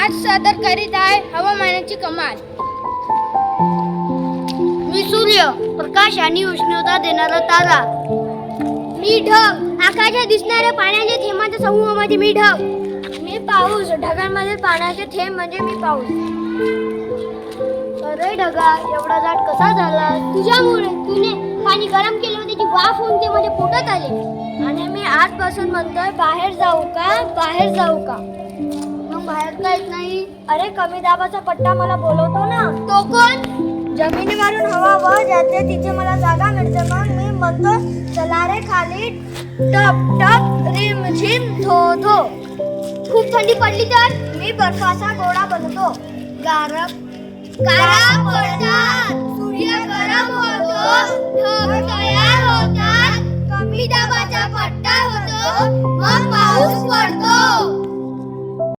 आज सादर करीत आहे हवामानाची कमाल. मी सूर्य, प्रकाश आणि उष्णता देणारा तारा. मी ढग, आकाशात दिसणाऱ्या पाण्याच्या थेंबांचा समूह म्हणजे मी ढग. मी पाऊस, ढगांमध्ये पाण्याचे थेंब म्हणजे मी पाऊस. अरे ढगा, एवढा जाट कसा झाला? तुझ्यामुळे तुने पाणी गरम केले व त्याची वाफ होऊन ते माझ्या पोटात आले. आणि मी आजपासून म्हणतोय बाहेर जाऊ का, बाहेर जाऊ का. मग बाहेर का येत नाही? अरे कमी दाबाचा पट्टा मला बोलवतो ना. तो कोण? जमिनीवरून हवा वर जाते, तिथे मला जागा मिळते. मग मी म्हणतो चला रे खाली, टप टप रिम झिम धो धो. खूप थंडी पडली तर मी बर्फाचा गोळा बनतो. गारा पडतात, सूर्य गरम होतो, ढग तयार होतात, कमी दाबाचा पट्टा होतो, मग पाऊस पडतो.